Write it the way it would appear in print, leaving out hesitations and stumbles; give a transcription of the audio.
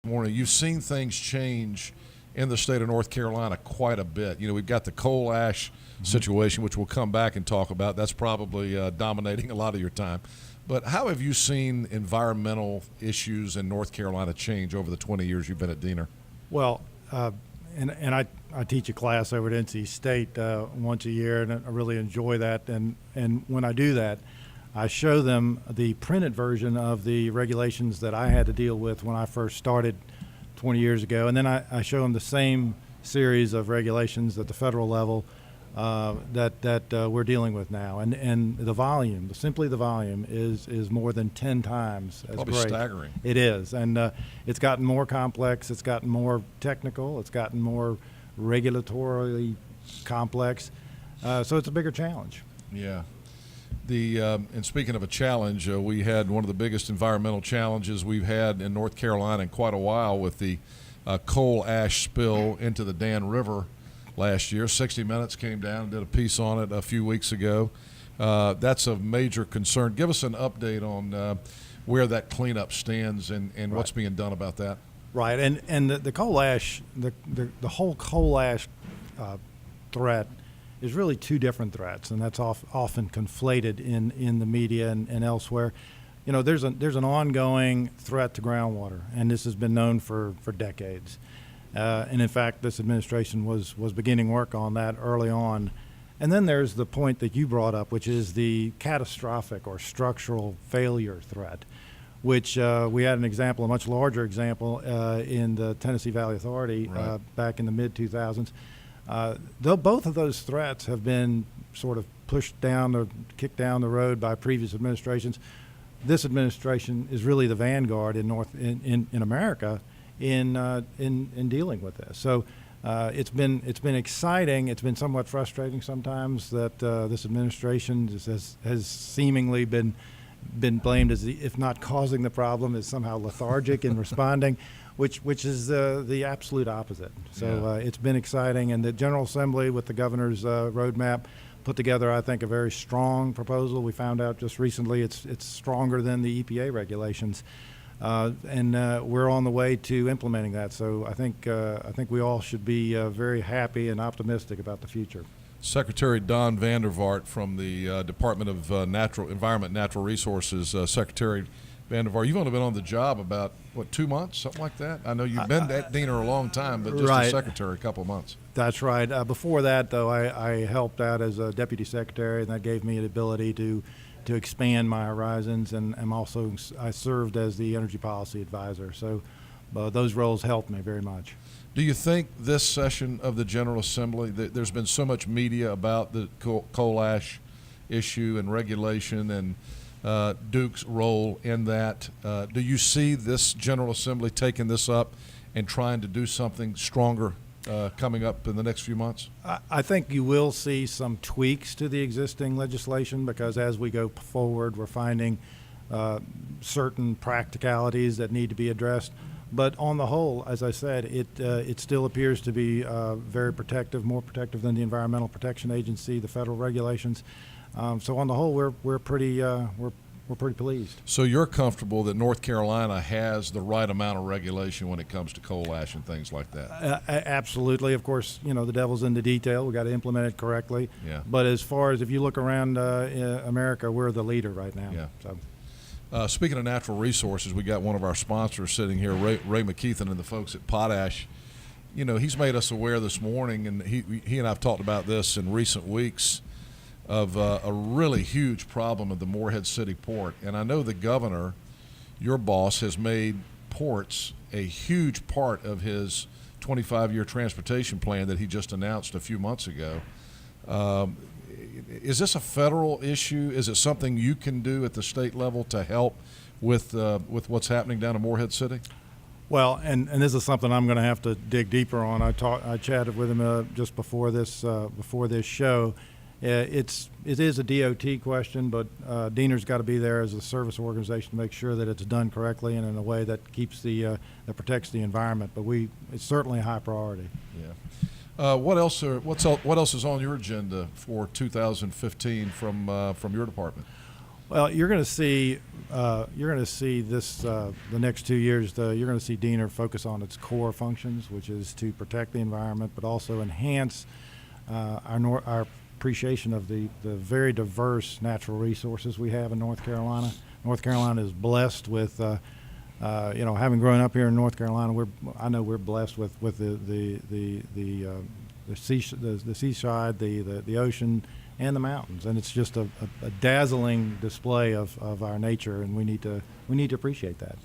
morning. You've seen things change in the state of North Carolina quite a bit. We've got the coal ash situation, which we'll come back and talk about. That's probably dominating a lot of your time. But how have you seen environmental issues in North Carolina change over the 20 years you've been at Diener? Well, and I teach a class over at NC State once a year, and I really enjoy that. And when I do that, I show them the printed version of the regulations that I had to deal with when I first started 20 years ago. And then I show them the same series of regulations at the federal level that we're dealing with now. And the volume, simply the volume, is more than 10 times as Probably great. Staggering. It is. And it's gotten more complex. It's gotten more technical. It's gotten more regulatorily complex. So it's a bigger challenge. Yeah. And speaking of a challenge, we had one of the biggest environmental challenges we've had in North Carolina in quite a while with the coal ash spill into the Dan River last year. 60 Minutes came down and did a piece on it a few weeks ago. That's a major concern. Give us an update on where that cleanup stands and Right. what's being done about that. Right, and the coal ash, the whole coal ash threat is really two different threats, and that's often conflated in the media and elsewhere. There's an ongoing threat to groundwater, and this has been known for decades. And in fact, this administration was beginning work on that early on. And then there's the point that you brought up, which is the catastrophic or structural failure threat, which we had an example, a much larger example, in the Tennessee Valley Authority Right. back in the mid-2000s. Though both of those threats have been sort of pushed down or kicked down the road by previous administrations, this administration is really the vanguard in America in dealing with this. So it's been exciting. It's been somewhat frustrating sometimes that this administration has seemingly been blamed as if not causing the problem, is somehow lethargic in responding. Which is the absolute opposite. So it's been exciting, and the General Assembly with the governor's roadmap put together, I think, a very strong proposal. We found out just recently it's stronger than the EPA regulations, and we're on the way to implementing that. So I think we all should be very happy and optimistic about the future. Secretary Don Vaart from the Department of Environment and Natural Resources. Secretary Vaart, you've only been on the job about, 2 months, something like that? I know you've been at Diener a long time, but just Right. a secretary a couple of months. That's right. Before that, though, I helped out as a deputy secretary, and that gave me the ability to expand my horizons, and I served as the energy policy advisor. So those roles helped me very much. Do you think this session of the General Assembly, there's been so much media about the coal ash issue and regulation and Duke's role in that. Do you see this General Assembly taking this up and trying to do something stronger coming up in the next few months? I think you will see some tweaks to the existing legislation, because as we go forward, we're finding certain practicalities that need to be addressed. But on the whole, as I said, it still appears to be very protective, more protective than the Environmental Protection Agency, the federal regulations. So on the whole, we're pretty pleased. So you're comfortable that North Carolina has the right amount of regulation when it comes to coal ash and things like that? Absolutely. Of course, the devil's in the detail. We got to implement it correctly. Yeah. But as far as if you look around America, we're the leader right now. Yeah. So. Speaking of natural resources, we got one of our sponsors sitting here, Ray McKeithen, and the folks at Potash. He's made us aware this morning, and he and I have talked about this in recent weeks, of a really huge problem at the Morehead City Port. And I know the governor, your boss, has made ports a huge part of his 25-year transportation plan that he just announced a few months ago. Is this a federal issue? Is it something you can do at the state level to help with what's happening down in Morehead City? Well, and this is something I'm going to have to dig deeper on. I chatted with him just before this show. It is a DOT question, but Diener's got to be there as a service organization to make sure that it's done correctly and in a way that keeps that protects the environment. But it's certainly a high priority. Yeah. What else is on your agenda for 2015 from your department? Well, you're going to see this the next 2 years. You're going to see Diener focus on its core functions, which is to protect the environment, but also enhance our appreciation of the very diverse natural resources we have in North Carolina. North Carolina is blessed with, having grown up here in North Carolina, I know we're blessed with the seaside, the ocean, and the mountains, and it's just a dazzling display of our nature, and we need to appreciate that.